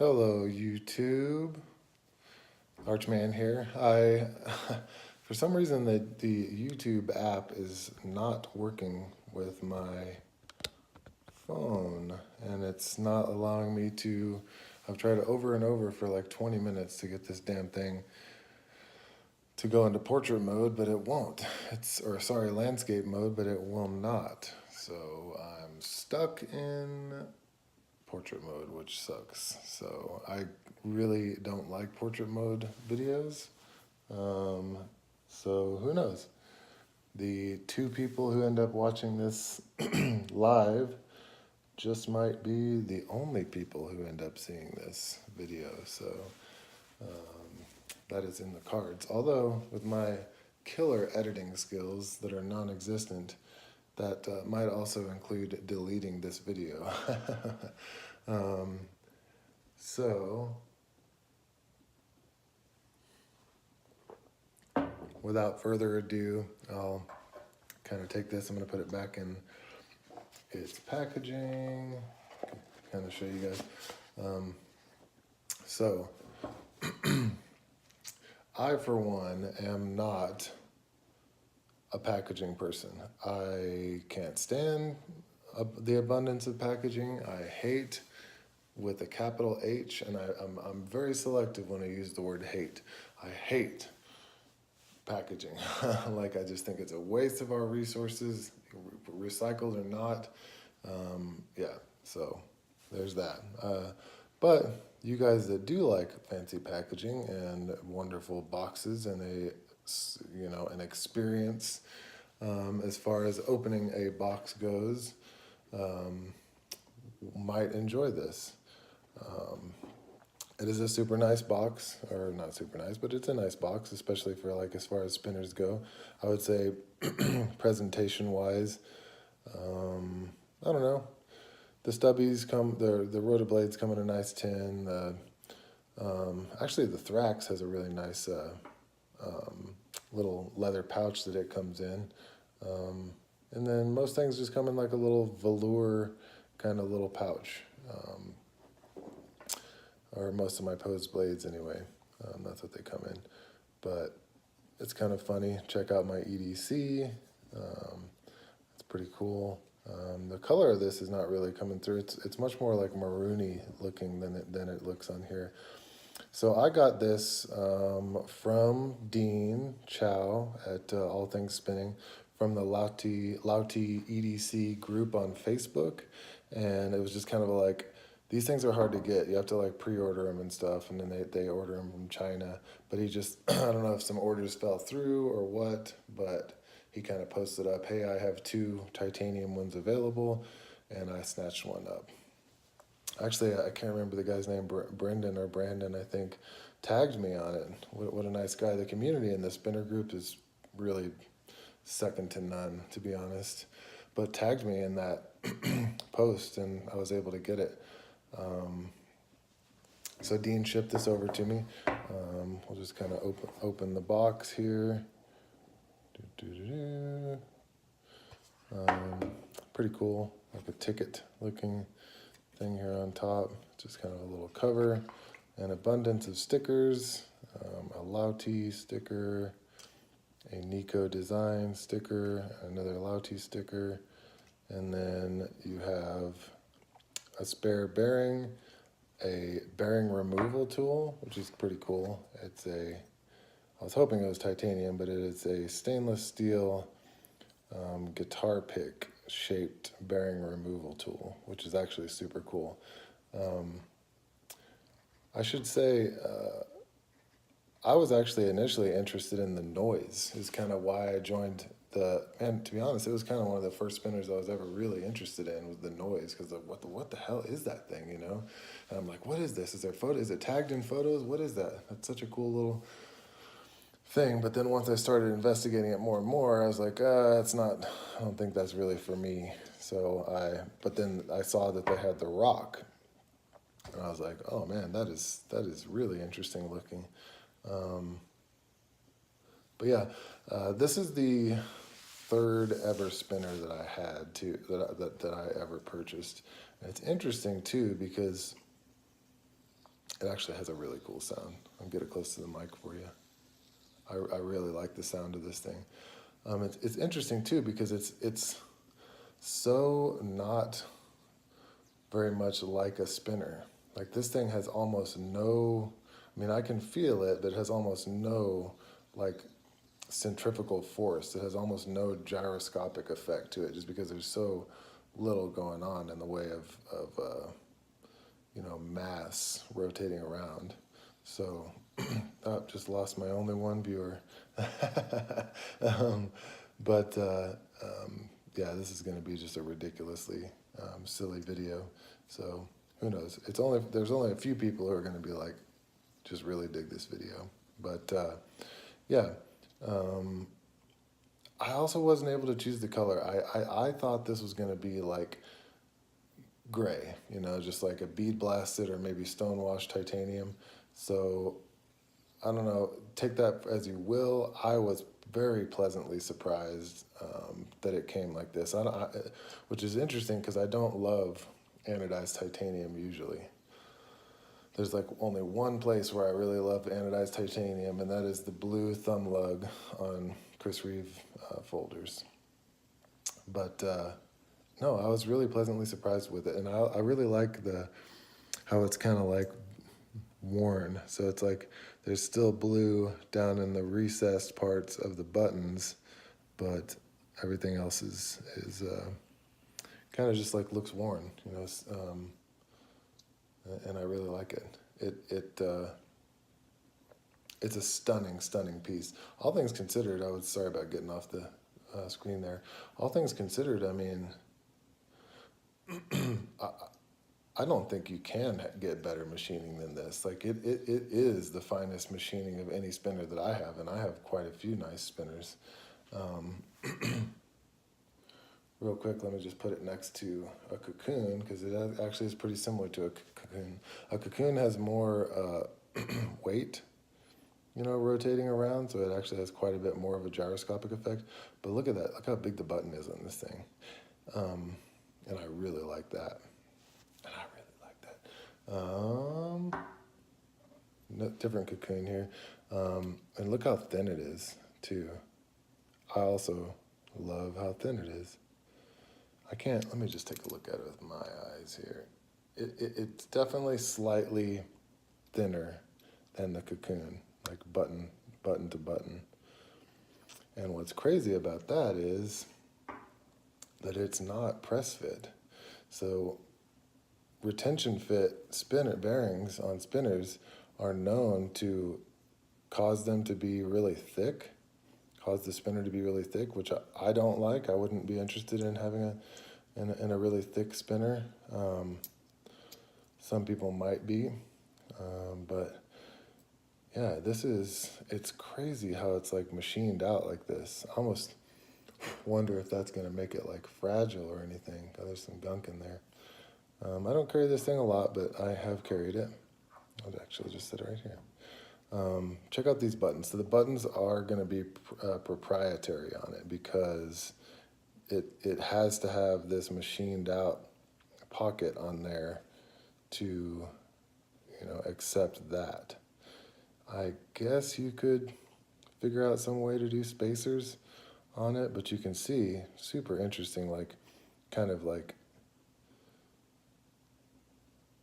Hello, YouTube. Archman here. For some reason, the YouTube app is not working with my phone, and it's not allowing me to. I've tried it over and over for like 20 minutes to get this damn thing to go into portrait mode, but it won't. Sorry, landscape mode, but it will not. So I'm stuck in portrait mode, which sucks. So I really don't like portrait mode videos. So who knows? The two people who end up watching this live just might be the only people who end up seeing this video. So that is in the cards. Although with my killer editing skills that are non-existent, that might also include deleting this video. So, without further ado, I'll kind of take this. I'm going to put it back in its packaging, kind of show you guys. So, I, for one, am not a packaging person. I can't stand the abundance of packaging. I hate with a capital H, and I'm very selective when I use the word hate. I hate packaging. Like, I just think it's a waste of our resources, recycled or not. Yeah, so there's that. But you guys that do like fancy packaging and wonderful boxes and an experience as far as opening a box goes, might enjoy this. It is a super nice box, or not super nice, but it's a nice box, especially for like as far as spinners go. I would say presentation wise, I don't know. The stubbies come, the rotor blades come in a nice tin. Actually, the Thrax has a really nice little leather pouch that it comes in. And then most things just come in like a little velour kind of little pouch. Or most of my posed blades anyway. That's what they come in. But it's kind of funny. Check out my EDC. It's pretty cool. The color of this is not really coming through. It's much more like maroony looking than it looks on here. So I got this from Dean Chow at All Things Spinning from the Lautie EDC group on Facebook, and it was just kind of like, these things are hard to get. You have to like pre-order them and stuff, and then they order them from China. But he just, I don't know if some orders fell through or what, but he kind of posted up, hey, I have 2 titanium ones available, and I snatched one up. Actually, I can't remember the guy's name, Brendan or Brandon, I think, tagged me on it. What a nice guy. The community in the spinner group is really second to none, to be honest. But tagged me in that post, and I was able to get it. So Dean shipped this over to me. We'll just kind of open the box here. Pretty cool, like a ticket looking thing here on top. Just kind of a little cover, an abundance of stickers, a Lautie sticker, a Nico design sticker, another Lautie sticker, and then you have a spare bearing, a bearing removal tool, which is pretty cool. I was hoping it was titanium, but it is a stainless steel guitar pick shaped bearing removal tool, which is actually super cool. I should say, I was actually initially interested in the noise, is kind of why I joined and to be honest, it was kind of one of the first spinners I was ever really interested in, was the noise, because what the hell is that thing, you know? And I'm like, what is this? Is it tagged in photos? What is that? That's such a cool little thing. But then once I started investigating it more and more, I was like, I don't think that's really for me. But then I saw that they had the rock, and I was like, oh man, that is really interesting looking. But yeah, this is the 3rd ever spinner that I had that I ever purchased. And it's interesting too, because It actually has a really cool sound. I'll get it close to the mic for you. I really like the sound of this thing. It's interesting too because it's so not very much like a spinner. Like this thing has almost no, I mean I can feel it, but it has almost no like centrifugal force. It has almost no gyroscopic effect to it just because there's so little going on in the way of you know, mass rotating around. So, oh, just lost my only one viewer. um, but yeah, this is going to be just a ridiculously silly video. So who knows? There's only a few people who are going to be like, just really dig this video. But yeah, I also wasn't able to choose the color. I thought this was going to be like gray, you know, just like a bead blasted or maybe stonewashed titanium. So I don't know, take that as you will. I was very pleasantly surprised that it came like this, which is interesting because I don't love anodized titanium usually. There's like only one place where I really love anodized titanium, and that is the blue thumb lug on Chris Reeve folders. But no, I was really pleasantly surprised with it, and I really like how it's kind of like worn. So it's like there's still blue down in the recessed parts of the buttons, but everything else is kind of just like looks worn, you know. And I really like it. It's a stunning piece. All things considered, sorry about getting off the screen there. All things considered, I mean. I don't think you can get better machining than this. Like it is the finest machining of any spinner that I have, and I have quite a few nice spinners. Real quick, let me just put it next to a cocoon because it actually is pretty similar to a cocoon. A cocoon has more weight, you know, rotating around, so it actually has quite a bit more of a gyroscopic effect. But look at that, look how big the button is on this thing. And I really like that. Different cocoon here. And look how thin it is, too. I also love how thin it is. Let me just take a look at it with my eyes here. It's definitely slightly thinner than the cocoon, like button to button. And what's crazy about that is that it's not press fit. So retention fit spinner bearings on spinners are known to cause them to be really thick, cause the spinner to be really thick, which I don't like. I wouldn't be interested in having a really thick spinner. Some people might be, but yeah, it's crazy how it's like machined out like this. I almost wonder if that's gonna make it like fragile or anything. There's some gunk in there. I don't carry this thing a lot, but I have carried it. I'll actually just sit right here. Check out these buttons. So the buttons are going to be proprietary on it because it has to have this machined out pocket on there to, you know, accept that. I guess you could figure out some way to do spacers on it, but you can see, super interesting, like kind of like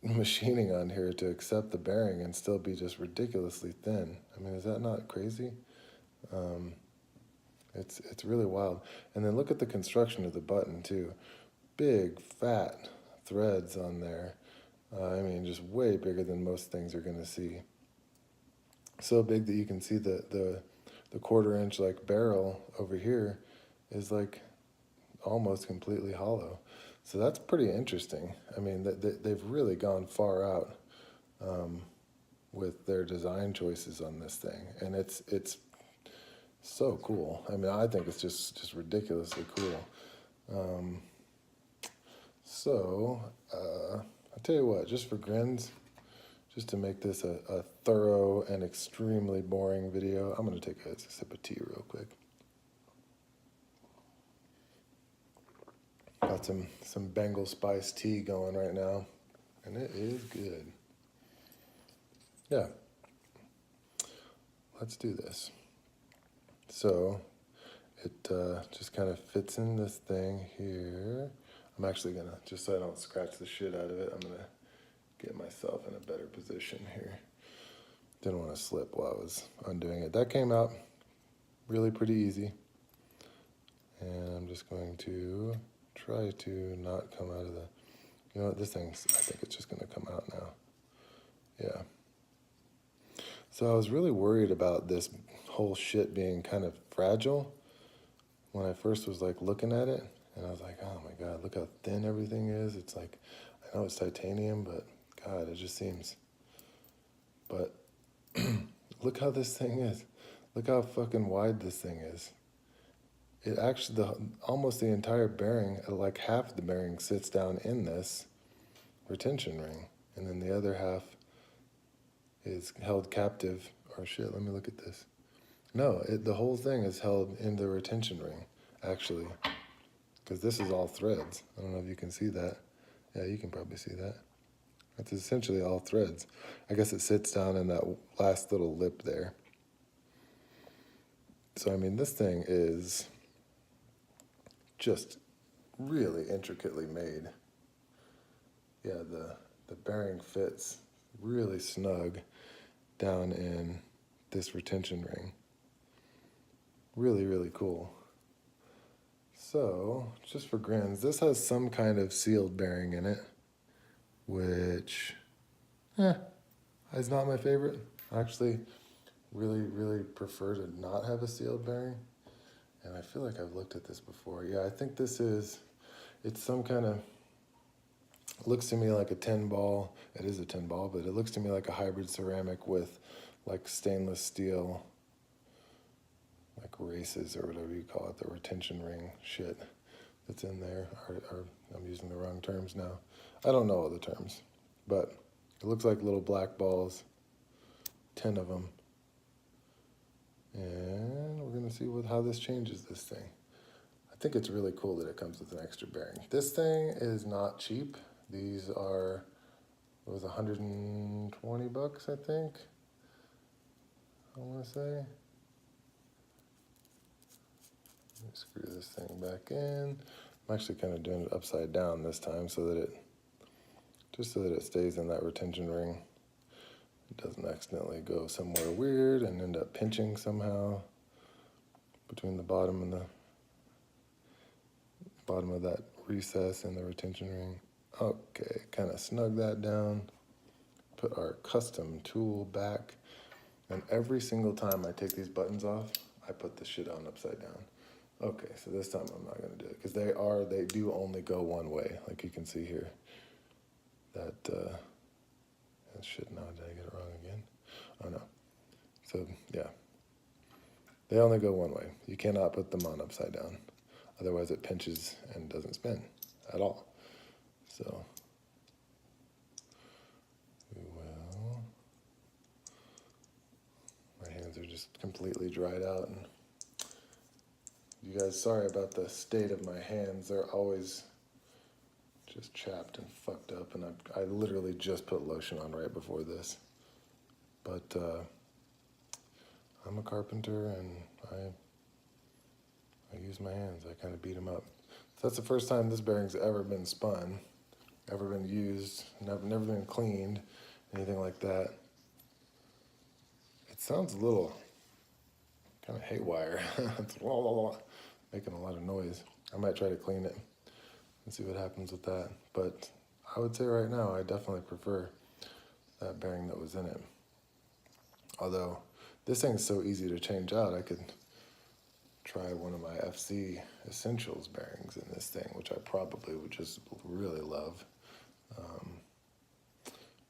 machining on here to accept the bearing and still be just ridiculously thin. I mean, is that not crazy? It's really wild. And then look at the construction of the button too. Big fat threads on there. I mean, just way bigger than most things you're gonna see. So big that you can see the 1/4 inch like barrel over here is like almost completely hollow. So that's pretty interesting. I mean, they've really gone far out with their design choices on this thing, and it's so cool. I mean, I think it's just ridiculously cool. So I'll tell you what, just for grins, just to make this a thorough and extremely boring video, I'm gonna take a sip of tea real quick. Got some Bengal spice tea going right now, and it is good. yeah, let's do this. So it just kind of fits in this thing here. I'm actually gonna, just so I don't scratch the shit out of it, I'm gonna get myself in a better position here. Didn't want to slip while I was undoing it. That came out really pretty easy. And I'm just going to try to not come out of the, you know what, this thing's, I think it's just gonna come out now. Yeah. So I was really worried about this whole shit being kind of fragile when I first was like looking at it, and I was like, oh my God, look how thin everything is. It's like, I know it's titanium, but God, it just seems, but look how this thing is. Look how fucking wide this thing is. It actually, almost the entire bearing, like half the bearing sits down in this retention ring, and then the other half is held captive, or shit, let me look at this. No, the whole thing is held in the retention ring, actually, because this is all threads. I don't know if you can see that. Yeah, you can probably see that. That's essentially all threads. I guess it sits down in that last little lip there. So, I mean, this thing is just really intricately made. Yeah, the bearing fits really snug down in this retention ring. Really, really cool. So, just for grins, this has some kind of sealed bearing in it, which is not my favorite. I actually really, really prefer to not have a sealed bearing. And I feel like I've looked at this before. Yeah, I think this is, it's some kind of, looks to me like a 10 ball. It is a 10 ball, but it looks to me like a hybrid ceramic with like stainless steel, like races or whatever you call it, the retention ring shit that's in there. Or I'm using the wrong terms now. I don't know all the terms, but it looks like little black balls, 10 of them. And we're gonna see how this changes this thing. I think it's really cool that it comes with an extra bearing. This thing is not cheap. These are, it was 120 bucks, I think. I wanna say. Let me screw this thing back in. I'm actually kind of doing it upside down this time so that it, just so that it stays in that retention ring. It doesn't accidentally go somewhere weird and end up pinching somehow between the bottom and the bottom of that recess in the retention ring. Okay, kind of snug that down. Put our custom tool back. And every single time I take these buttons off, I put the shit on upside down. Okay, so this time I'm not gonna do it because they do only go one way, like you can see here. That shit, now did I get it wrong again? Oh no. So yeah, they only go one way. You cannot put them on upside down. Otherwise it pinches and doesn't spin at all. So we will, my hands are just completely dried out, and you guys, sorry about the state of my hands. They're always just chapped and fucked up, and I literally just put lotion on right before this. But I'm a carpenter, and I use my hands. I kind of beat them up. So that's the first time this bearing's ever been spun, ever been used, never been cleaned, anything like that. It sounds a little kind of haywire. It's making a lot of noise. I might try to clean it and see what happens with that. But I would say right now, I definitely prefer that bearing that was in it. Although this thing's so easy to change out, I could try one of my FC Essentials bearings in this thing, which I probably would just really love.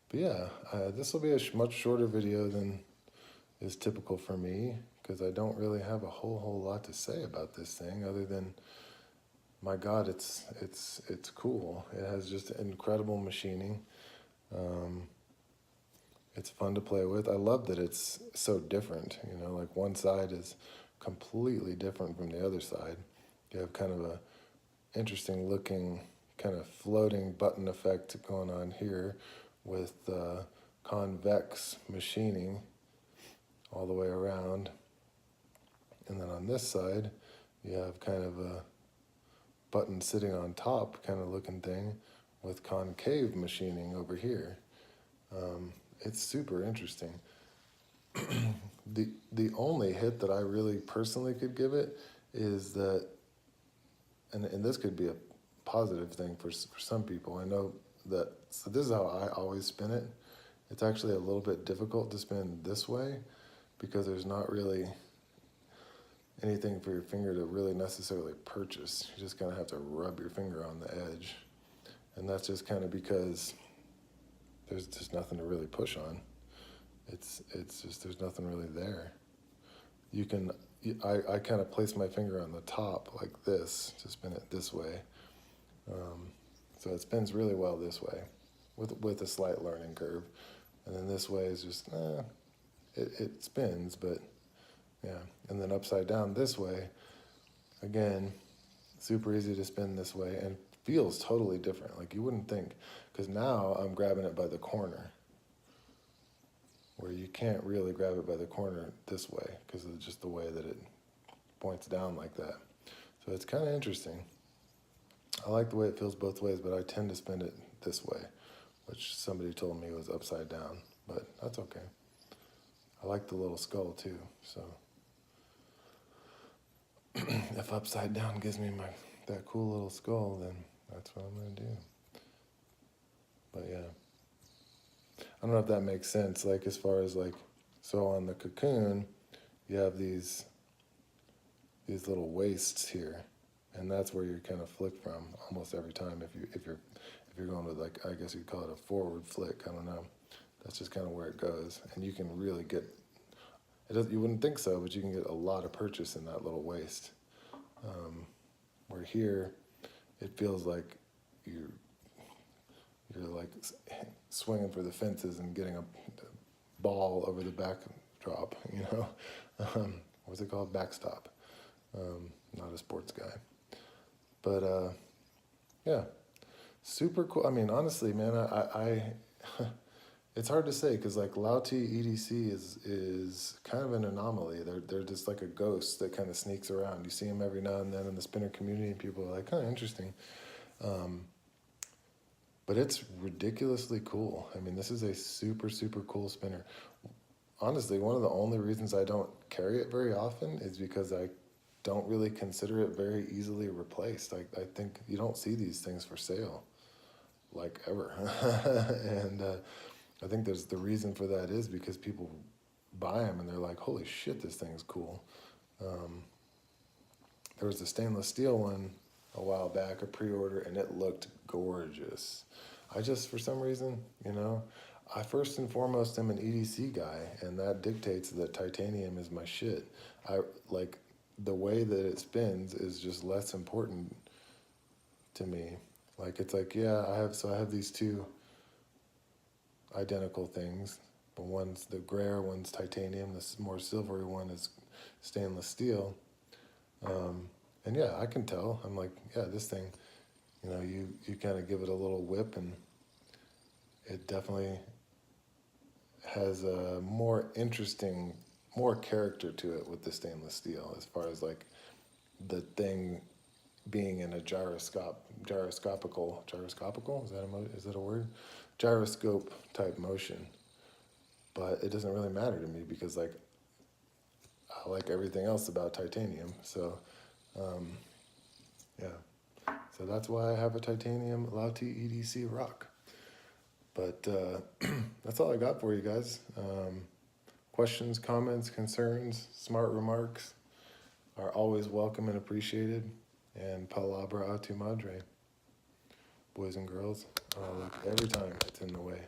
But yeah, this will be a much shorter video than is typical for me, because I don't really have a whole lot to say about this thing other than, my God, it's cool. It has just incredible machining. It's fun to play with. I love that it's so different. You know, like one side is completely different from the other side. You have kind of a interesting looking kind of floating button effect going on here with convex machining all the way around. And then on this side, you have kind of a button sitting on top kind of looking thing with concave machining over here. It's super interesting. The only hit that I really personally could give it is that, and this could be a positive thing for some people. I know that, so this is how I always spin it. It's actually a little bit difficult to spin this way because there's not really anything for your finger to really necessarily purchase. You just kind of have to rub your finger on the edge. And that's just kind of because there's just nothing to really push on. It's just, there's nothing really there. You can, I kind of place my finger on the top like this to spin it this way. So it spins really well this way with a slight learning curve. And then this way is just, it spins, but yeah. And then upside down this way, again, super easy to spin this way and feels totally different. Like you wouldn't think, because now I'm grabbing it by the corner, where you can't really grab it by the corner this way because of just the way that it points down like that. So it's kind of interesting. I like the way it feels both ways, but I tend to spin it this way, which somebody told me was upside down, but that's okay. I like the little skull too, so if upside down gives me that cool little skull, then that's what I'm gonna do. But yeah, I don't know if that makes sense, like as far as like, so on the cocoon, you have these little wastes here, and that's where you kind of flick from almost every time. If you're going with, like, I guess you'd call it a forward flick, I don't know. That's just kind of where it goes, and you can really get, you wouldn't think so, but you can get a lot of purchase in that little waste. Where here, it feels like you're like swinging for the fences and getting a ball over the backdrop, you know? What's it called? Backstop. Not a sports guy. But yeah, super cool. I mean, honestly, man, I it's hard to say because like Lautie EDC is kind of an anomaly. They're just like a ghost that kind of sneaks around. You see them every now and then in the spinner community, and people are like, "Huh, interesting." But it's ridiculously cool. I mean, this is a super, super cool spinner. Honestly, one of the only reasons I don't carry it very often is because I don't really consider it very easily replaced. I think you don't see these things for sale, like ever. And I think the reason for that is because people buy them and they're like, holy shit, this thing's cool. There was a stainless steel one a while back, a pre-order, and it looked gorgeous. I just, for some reason, you know, I first and foremost am an EDC guy, and that dictates that titanium is my shit. I like the way that it spins is just less important to me. Like it's like, yeah, I have these two identical things, but one's the grayer, one's titanium. The more silvery one is stainless steel. And yeah, I can tell. I'm like, yeah, this thing, you know, you kind of give it a little whip, and it definitely has a more interesting, more character to it with the stainless steel, as far as like the thing being in a gyroscopical, is that a word? Gyroscope type motion. But it doesn't really matter to me because like I like everything else about titanium. So yeah, so that's why I have a titanium Lautie EDC rock. But that's all I got for you guys. Questions, comments, concerns, smart remarks are always welcome and appreciated. And palabra a tu madre, boys and girls. Look, every time it's in the way.